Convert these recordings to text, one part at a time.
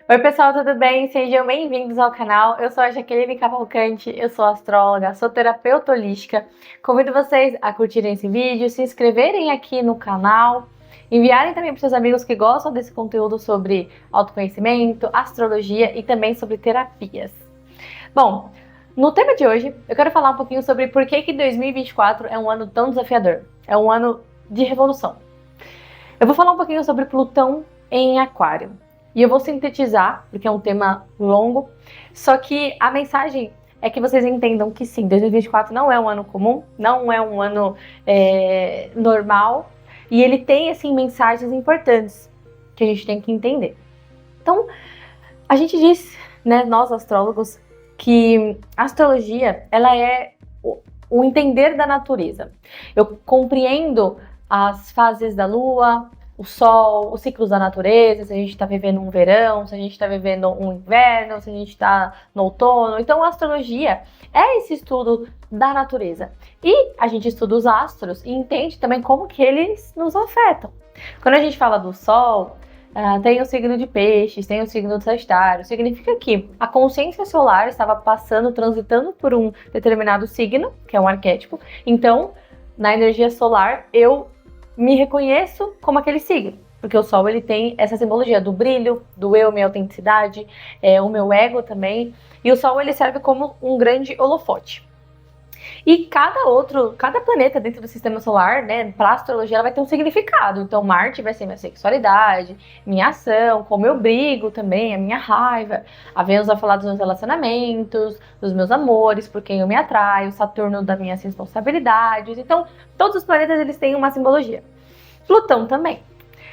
Oi pessoal, tudo bem? Sejam bem-vindos ao canal. Eu sou a Jaqueline Cavalcante, eu sou astróloga, sou terapeuta holística. Convido vocês a curtirem esse vídeo, se inscreverem aqui no canal, enviarem também para seus amigos que gostam desse conteúdo sobre autoconhecimento, astrologia e também sobre terapias. Bom, no tema de hoje eu quero falar um pouquinho sobre por que 2024 é um ano tão desafiador, é um ano de revolução. Eu vou falar um pouquinho sobre Plutão em Aquário. E eu vou sintetizar, porque é um tema longo, só que a mensagem é que vocês entendam que sim, 2024 não é um ano comum, não é um ano normal, e ele tem, assim, mensagens importantes que a gente tem que entender. Então, a gente diz, né, nós astrólogos, que a astrologia, ela é o entender da natureza. Eu compreendo as fases da Lua, o Sol, os ciclos da natureza, se a gente está vivendo um verão, se a gente está vivendo um inverno, se a gente está no outono. Então a astrologia é esse estudo da natureza. E a gente estuda os astros e entende também como que eles nos afetam. Quando a gente fala do Sol, tem o signo de Peixes, tem o signo de Sagitário. Significa que a consciência solar estava transitando por um determinado signo, que é um arquétipo. Então, na energia solar, eu me reconheço como aquele signo, porque o Sol ele tem essa simbologia do brilho, do eu, minha autenticidade, o meu ego também, e o Sol ele serve como um grande holofote. E cada planeta dentro do sistema solar, né, para a astrologia, ela vai ter um significado. Então, Marte vai ser minha sexualidade, minha ação, como eu brigo também, a minha raiva. A Vênus vai falar dos meus relacionamentos, dos meus amores, por quem eu me atraio, Saturno das minhas responsabilidades. Então, todos os planetas eles têm uma simbologia. Plutão também.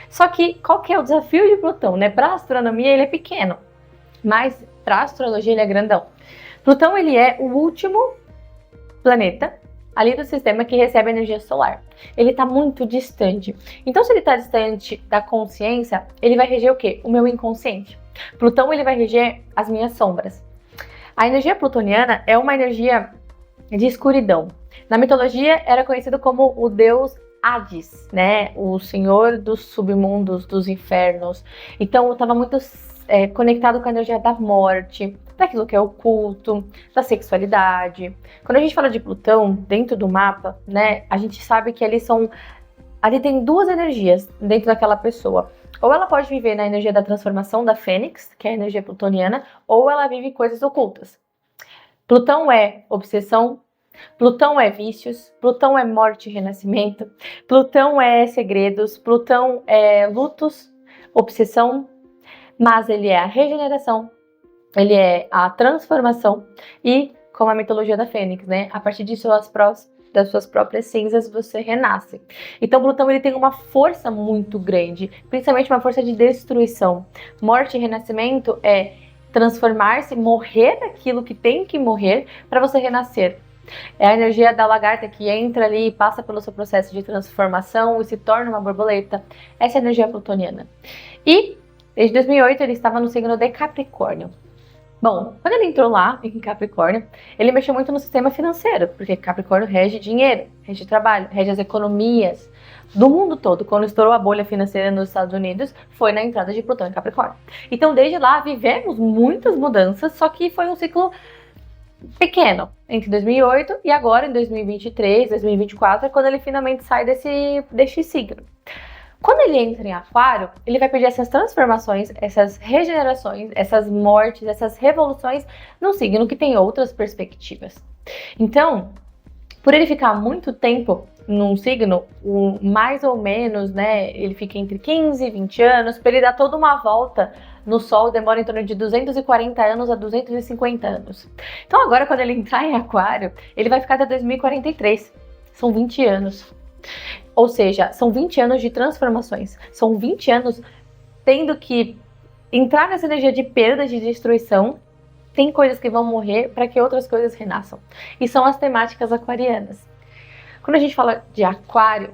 Só que qual que é o desafio de Plutão, né? Para a astronomia ele é pequeno, mas para a astrologia ele é grandão. Plutão ele é o último planeta ali do sistema que recebe energia solar. Ele está muito distante. Então, se ele está distante da consciência, ele vai reger o quê? O meu inconsciente. Plutão ele vai reger as minhas sombras. A energia plutoniana é uma energia de escuridão. Na mitologia era conhecido como o deus Hades, né? O senhor dos submundos, dos infernos. Então, estava muito conectado com a energia da morte, daquilo que é oculto, da sexualidade. Quando a gente fala de Plutão dentro do mapa, né, a gente sabe que ali tem duas energias dentro daquela pessoa. Ou ela pode viver na energia da transformação da Fênix, que é a energia plutoniana, ou ela vive coisas ocultas. Plutão é obsessão, Plutão é vícios, Plutão é morte e renascimento, Plutão é segredos, Plutão é lutos, obsessão, mas ele é a regeneração, ele é a transformação e, como a mitologia da Fênix, né? A partir das suas próprias cinzas você renasce. Então Plutão ele tem uma força muito grande, principalmente uma força de destruição. Morte e renascimento é transformar-se, morrer daquilo que tem que morrer para você renascer. É a energia da lagarta que entra ali e passa pelo seu processo de transformação e se torna uma borboleta. Essa é a energia plutoniana. E desde 2008 ele estava no signo de Capricórnio. Bom, quando ele entrou lá em Capricórnio, ele mexeu muito no sistema financeiro, porque Capricórnio rege dinheiro, rege trabalho, rege as economias do mundo todo. Quando estourou a bolha financeira nos Estados Unidos, foi na entrada de Plutão em Capricórnio. Então, desde lá, vivemos muitas mudanças, só que foi um ciclo pequeno, entre 2008 e agora, em 2023, 2024, é quando ele finalmente sai desse signo. Quando ele entra em Aquário, ele vai pedir essas transformações, essas regenerações, essas mortes, essas revoluções num signo que tem outras perspectivas. Então, por ele ficar muito tempo num signo, mais ou menos, né, ele fica entre 15 e 20 anos, para ele dar toda uma volta no Sol, demora em torno de 240 anos a 250 anos. Então agora, quando ele entrar em Aquário, ele vai ficar até 2043. São 20 anos. Ou seja, são 20 anos de transformações. São 20 anos tendo que entrar nessa energia de perda, de destruição. Tem coisas que vão morrer para que outras coisas renasçam. E são as temáticas aquarianas. Quando a gente fala de Aquário,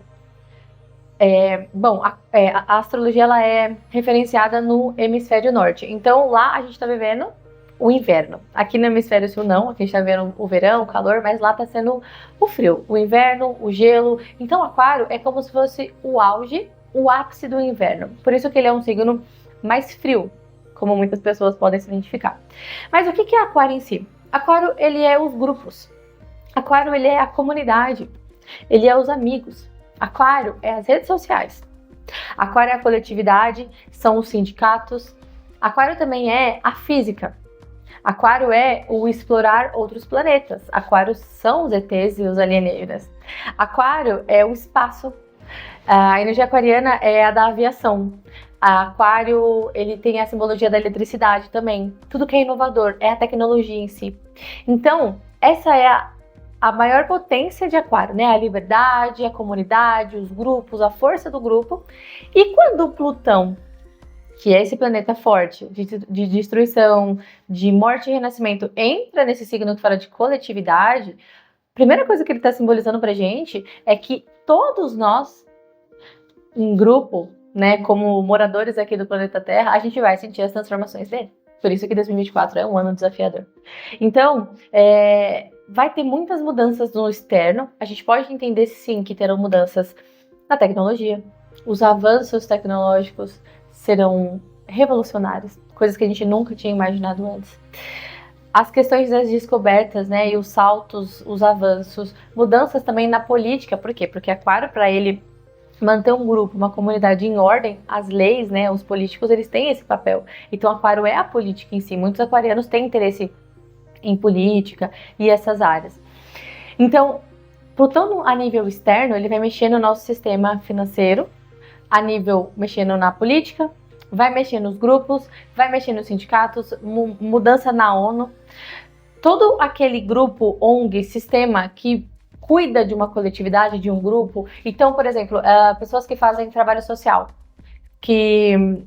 a astrologia ela é referenciada no hemisfério norte. Então lá a gente está vivendo o inverno. Aqui no hemisfério sul não, aqui a gente está vivendo o verão, o calor, mas lá está sendo o frio, o inverno, o gelo. Então Aquário é como se fosse o auge, o ápice do inverno. Por isso que ele é um signo mais frio. como muitas pessoas podem se identificar. Mas o que é Aquário em si? Aquário, ele é os grupos. Aquário, ele é a comunidade. Ele é os amigos. Aquário é as redes sociais. Aquário é a coletividade, são os sindicatos. Aquário também é a física. Aquário é o explorar outros planetas. Aquário são os ETs e os alienígenas. Aquário é o espaço. A energia aquariana é a da aviação. Aquário, ele tem a simbologia da eletricidade também. Tudo que é inovador, é a tecnologia em si. Então, essa é a maior potência de Aquário, né? A liberdade, a comunidade, os grupos, a força do grupo. E quando o Plutão, que é esse planeta forte, de destruição, de morte e renascimento, entra nesse signo que fala de coletividade, a primeira coisa que ele está simbolizando pra gente é que todos nós, em grupo, né, como moradores aqui do planeta Terra, a gente vai sentir as transformações dele. Por isso que 2024 é um ano desafiador. Então, vai ter muitas mudanças no externo. A gente pode entender, sim, que terão mudanças na tecnologia. Os avanços tecnológicos serão revolucionários, coisas que a gente nunca tinha imaginado antes. As questões das descobertas, né, e os saltos, os avanços, mudanças também na política. Por quê? Porque Aquário, para ele manter um grupo, uma comunidade em ordem, as leis, né, os políticos, eles têm esse papel. Então, Aquário é a política em si. Muitos aquarianos têm interesse em política e essas áreas. Então, Plutão, a nível externo, ele vai mexer no nosso sistema financeiro, a nível mexendo na política, vai mexer nos grupos, vai mexer nos sindicatos, mudança na ONU. Todo aquele grupo, ONG, sistema que cuida de uma coletividade, de um grupo. Então, por exemplo, pessoas que fazem trabalho social, que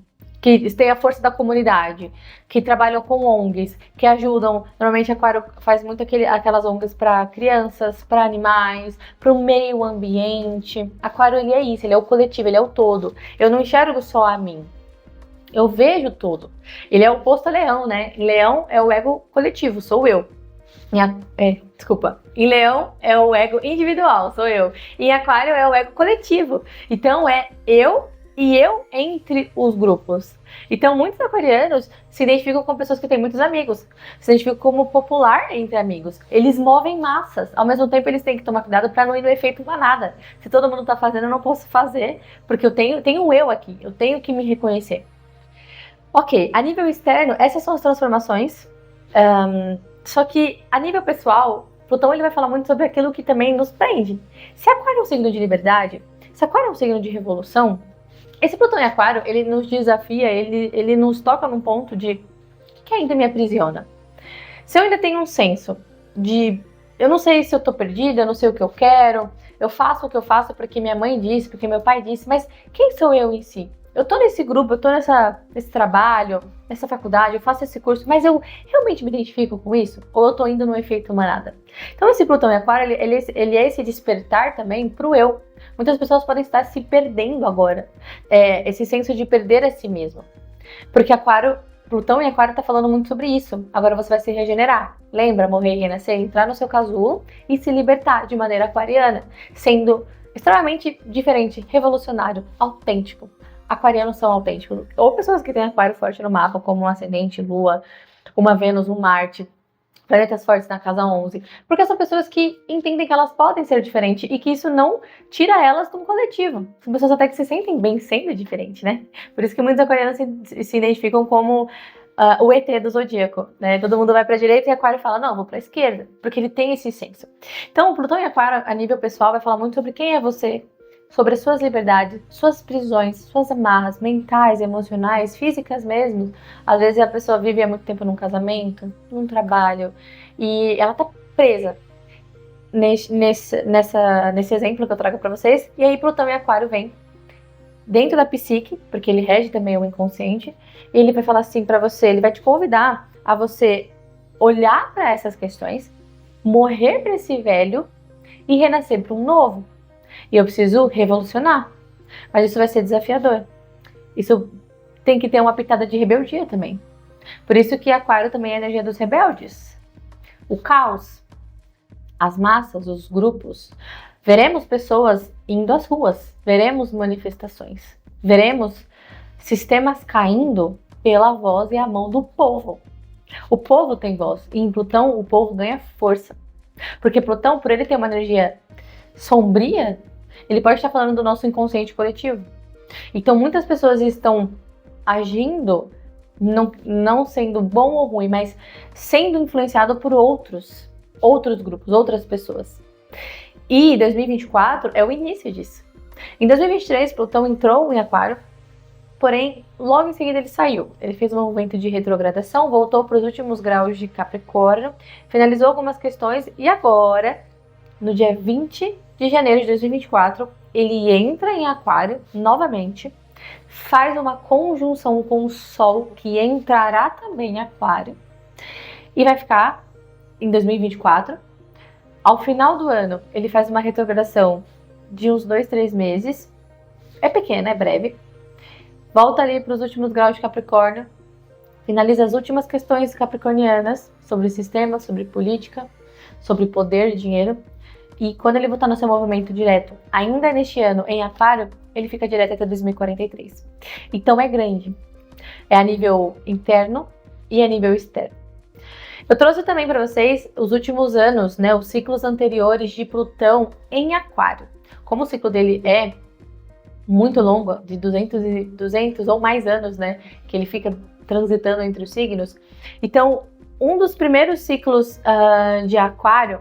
têm a força da comunidade, que trabalham com ONGs, que ajudam. Normalmente, Aquário faz muito aquelas ONGs para crianças, para animais, para o meio ambiente. Aquário, ele é isso, ele é o coletivo, ele é o todo. Eu não enxergo só a mim. Eu vejo tudo. Ele é o oposto a Leão, né? Leão é o ego coletivo, sou eu. Em Leão é o ego individual, sou eu. Em Aquário é o ego coletivo. Então é eu e eu entre os grupos. Então muitos aquarianos se identificam com pessoas que têm muitos amigos. Se identificam como popular entre amigos. Eles movem massas. Ao mesmo tempo eles têm que tomar cuidado para não ir no efeito manada. Se todo mundo tá fazendo, eu não posso fazer. Porque eu tenho um eu aqui. Eu tenho que me reconhecer. Ok, a nível externo, essas são as transformações. Só que, a nível pessoal, Plutão ele vai falar muito sobre aquilo que também nos prende. Se Aquário é um signo de liberdade, se Aquário é um signo de revolução, esse Plutão em Aquário, ele nos desafia, ele nos toca num ponto de que ainda me aprisiona. Se eu ainda tenho um senso de eu não sei se eu tô perdida, eu não sei o que eu quero, eu faço o que eu faço porque minha mãe disse, porque meu pai disse, mas quem sou eu em si? Eu tô nesse grupo, eu tô nesse trabalho, nessa faculdade, eu faço esse curso, mas eu realmente me identifico com isso? Ou eu tô indo no efeito manada? Então esse Plutão em Aquário, ele é esse despertar também pro eu. Muitas pessoas podem estar se perdendo agora. Esse senso de perder a si mesmo. Porque Plutão em Aquário tá falando muito sobre isso. Agora você vai se regenerar. Lembra? Morrer e renascer, entrar no seu casulo e se libertar de maneira aquariana. Sendo extremamente diferente, revolucionário, autêntico. Aquarianos são autênticos, ou pessoas que têm Aquário forte no mapa, como um ascendente, Lua, uma Vênus, um Marte, planetas fortes na casa 11, porque são pessoas que entendem que elas podem ser diferentes e que isso não tira elas de um coletivo. São pessoas até que se sentem bem sendo diferentes, né? Por isso que muitos aquarianos se identificam como o ET do zodíaco, né? Todo mundo vai para a direita e Aquário fala, não, vou para a esquerda, porque ele tem esse senso. Então, o Plutão em Aquário, a nível pessoal, vai falar muito sobre quem é você, sobre as suas liberdades, suas prisões, suas amarras mentais, emocionais, físicas mesmo. Às vezes a pessoa vive há muito tempo num casamento, num trabalho, e ela tá presa nesse exemplo que eu trago para vocês. E aí Plutão em Aquário vem dentro da psique, porque ele rege também o inconsciente, e ele vai falar assim para você, ele vai te convidar a você olhar para essas questões, morrer para esse velho e renascer para um novo. E eu preciso revolucionar. Mas isso vai ser desafiador. Isso tem que ter uma pitada de rebeldia também. Por isso que Aquário também é a energia dos rebeldes. O caos, as massas, os grupos. Veremos pessoas indo às ruas. Veremos manifestações. Veremos sistemas caindo pela voz e a mão do povo. O povo tem voz, e em Plutão o povo ganha força. Porque Plutão, por ele ter uma energia sombria, ele pode estar falando do nosso inconsciente coletivo. Então muitas pessoas estão agindo, não sendo bom ou ruim, mas sendo influenciado por outros grupos, outras pessoas. E 2024 é o início disso. Em 2023, Plutão entrou em Aquário, porém, logo em seguida ele saiu. Ele fez um movimento de retrogradação, voltou para os últimos graus de Capricórnio, finalizou algumas questões e agora, no dia 20 de janeiro de 2024, ele entra em Aquário novamente, faz uma conjunção com o Sol, que entrará também em Aquário, e vai ficar em 2024. Ao final do ano, ele faz uma retrogradação de uns 2-3 meses. É pequena, é breve. Volta ali para os últimos graus de Capricórnio. Finaliza as últimas questões capricornianas sobre sistema, sobre política, sobre poder e dinheiro. E quando ele voltar no seu movimento direto, ainda neste ano, em Aquário, ele fica direto até 2043. Então é grande. É a nível interno e a nível externo. Eu trouxe também para vocês os últimos anos, né, os ciclos anteriores de Plutão em Aquário. Como o ciclo dele é muito longo, de 200 ou mais anos, né, que ele fica transitando entre os signos. Então, um dos primeiros ciclos de Aquário,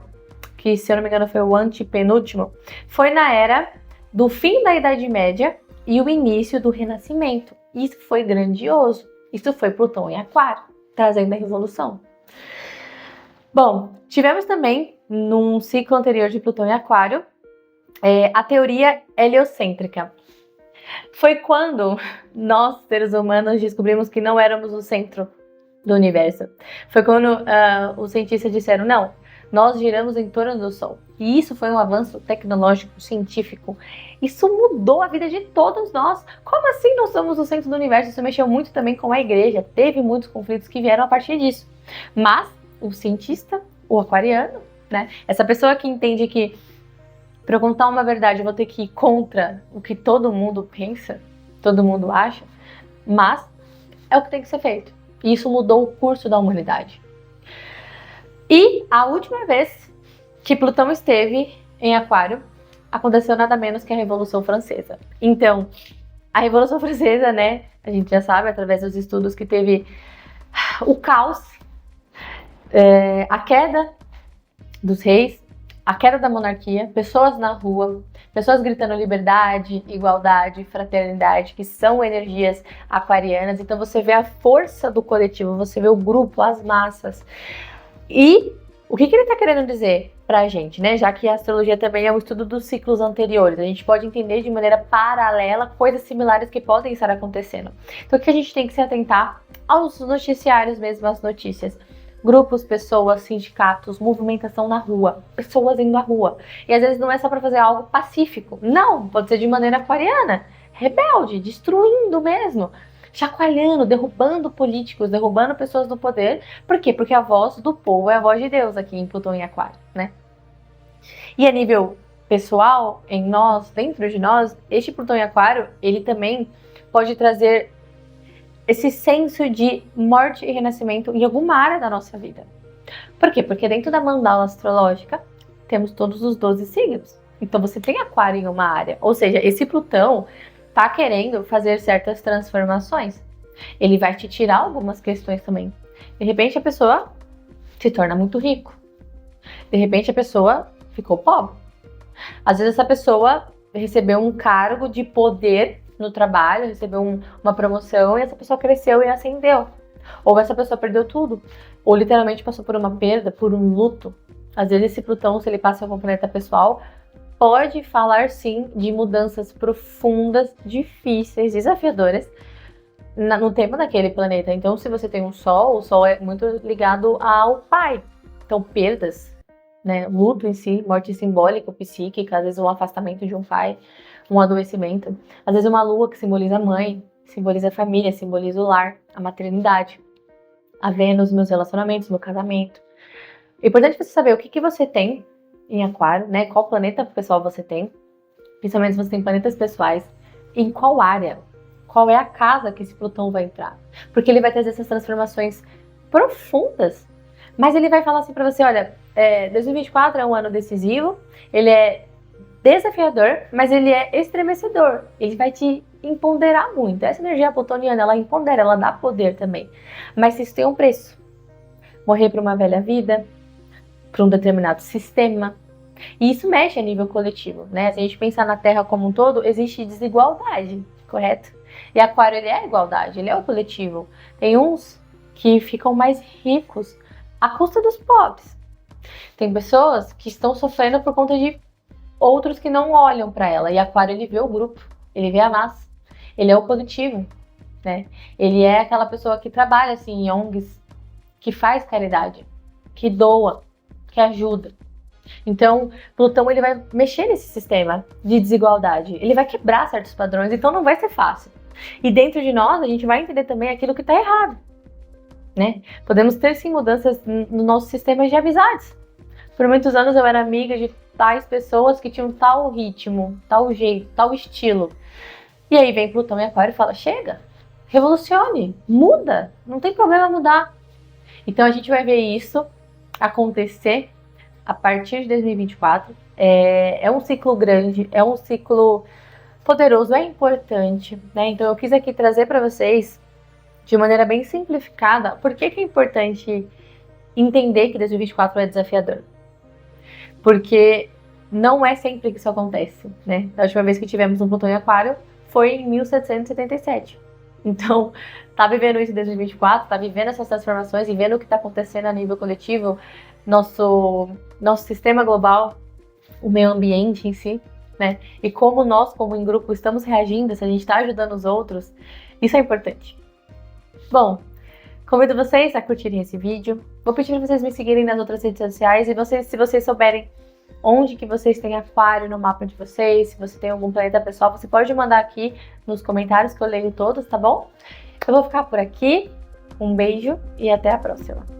que se eu não me engano foi o antepenúltimo, foi na era do fim da Idade Média e o início do Renascimento. Isso foi grandioso. Isso foi Plutão em Aquário, trazendo a revolução. Bom, tivemos também, num ciclo anterior de Plutão em Aquário, a teoria heliocêntrica. Foi quando nós, seres humanos, descobrimos que não éramos o centro do universo. Foi quando os cientistas disseram, não, nós giramos em torno do Sol. E isso foi um avanço tecnológico, científico. Isso mudou a vida de todos nós. Como assim nós somos o centro do universo? Isso mexeu muito também com a igreja. Teve muitos conflitos que vieram a partir disso. Mas o cientista, o aquariano, né? Essa pessoa que entende que para eu contar uma verdade eu vou ter que ir contra o que todo mundo pensa, todo mundo acha, mas é o que tem que ser feito. E isso mudou o curso da humanidade. E a última vez que Plutão esteve em Aquário, aconteceu nada menos que a Revolução Francesa. Então, a Revolução Francesa, né, a gente já sabe, através dos estudos, que teve o caos, a queda dos reis, a queda da monarquia, pessoas na rua, pessoas gritando liberdade, igualdade, fraternidade, que são energias aquarianas. Então você vê a força do coletivo, você vê o grupo, as massas. E o que ele está querendo dizer pra gente, né? Já que a astrologia também é um estudo dos ciclos anteriores, a gente pode entender de maneira paralela coisas similares que podem estar acontecendo. Então o que a gente tem que se atentar aos noticiários mesmo, às notícias. Grupos, pessoas, sindicatos, movimentação na rua, pessoas indo à rua. E às vezes não é só para fazer algo pacífico. Não, pode ser de maneira aquariana, rebelde, destruindo mesmo, chacoalhando, derrubando políticos, derrubando pessoas do poder. Por quê? Porque a voz do povo é a voz de Deus aqui em Plutão em Aquário, né? E a nível pessoal, em nós, dentro de nós, este Plutão em Aquário, ele também pode trazer esse senso de morte e renascimento em alguma área da nossa vida. Por quê? Porque dentro da mandala astrológica temos todos os 12 signos. Então você tem Aquário em uma área. Ou seja, esse Plutão tá querendo fazer certas transformações. Ele vai te tirar algumas questões também. De repente a pessoa se torna muito rico. De repente a pessoa ficou pobre. Às vezes essa pessoa recebeu um cargo de poder no trabalho, recebeu uma promoção e essa pessoa cresceu e ascendeu. Ou essa pessoa perdeu tudo. Ou literalmente passou por uma perda, por um luto. Às vezes esse Plutão, se ele passa com o planeta pessoal, pode falar sim de mudanças profundas, difíceis, desafiadoras no tema daquele planeta. Então se você tem um Sol, o Sol é muito ligado ao pai. Então perdas, né? Luto em si, morte simbólica, psíquica, às vezes um afastamento de um pai, um adoecimento. Às vezes uma lua que simboliza a mãe, simboliza a família, simboliza o lar, a maternidade. A Vênus, meus relacionamentos, meu casamento. É importante você saber o que você tem em Aquário, né? Qual planeta pessoal você tem, principalmente se você tem planetas pessoais, em qual área. qual é a casa que esse Plutão vai entrar. Porque ele vai trazer essas transformações profundas. Mas ele vai falar assim pra você, olha, 2024 é um ano decisivo, ele é desafiador, mas ele é estremecedor. Ele vai te empoderar muito. Essa energia plutoniana, ela empodera, ela dá poder também. Mas isso tem um preço. Morrer para uma velha vida, para um determinado sistema. E isso mexe a nível coletivo, né? Se a gente pensar na Terra como um todo, existe desigualdade, correto? E Aquário, ele é a igualdade, ele é o coletivo. Tem uns que ficam mais ricos à custa dos pobres. Tem pessoas que estão sofrendo por conta de outros que não olham para ela. E Aquário, ele vê o grupo, ele vê a massa, ele é o coletivo, né? Ele é aquela pessoa que trabalha assim em ONGs, que faz caridade, que doa, que ajuda. Então, Plutão, ele vai mexer nesse sistema de desigualdade, ele vai quebrar certos padrões, então não vai ser fácil. E dentro de nós, a gente vai entender também aquilo que está errado, né? Podemos ter sim mudanças no nosso sistema de amizades. Por muitos anos eu era amiga de tais pessoas que tinham tal ritmo, tal jeito, tal estilo. E aí vem Plutão em Aquário e fala, chega, revolucione, muda, não tem problema mudar. Então a gente vai ver isso acontecer a partir de 2024. É um ciclo grande, é um ciclo poderoso, é importante, né? Então eu quis aqui trazer para vocês, de maneira bem simplificada, por que é importante entender que 2024 é desafiador. Porque não é sempre que isso acontece, né? A última vez que tivemos um Plutão em Aquário foi em 1777. Então, tá vivendo isso em 2024, tá vivendo essas transformações e vendo o que tá acontecendo a nível coletivo, nosso sistema global, o meio ambiente em si, né? E como nós, como em grupo, estamos reagindo, se a gente tá ajudando os outros, isso é importante. Bom, convido vocês a curtirem esse vídeo. Vou pedir para vocês me seguirem nas outras redes sociais e se vocês souberem onde que vocês têm Aquário no mapa de vocês, se você tem algum planeta pessoal, você pode mandar aqui nos comentários que eu leio todos, tá bom? Eu vou ficar por aqui. Um beijo e até a próxima.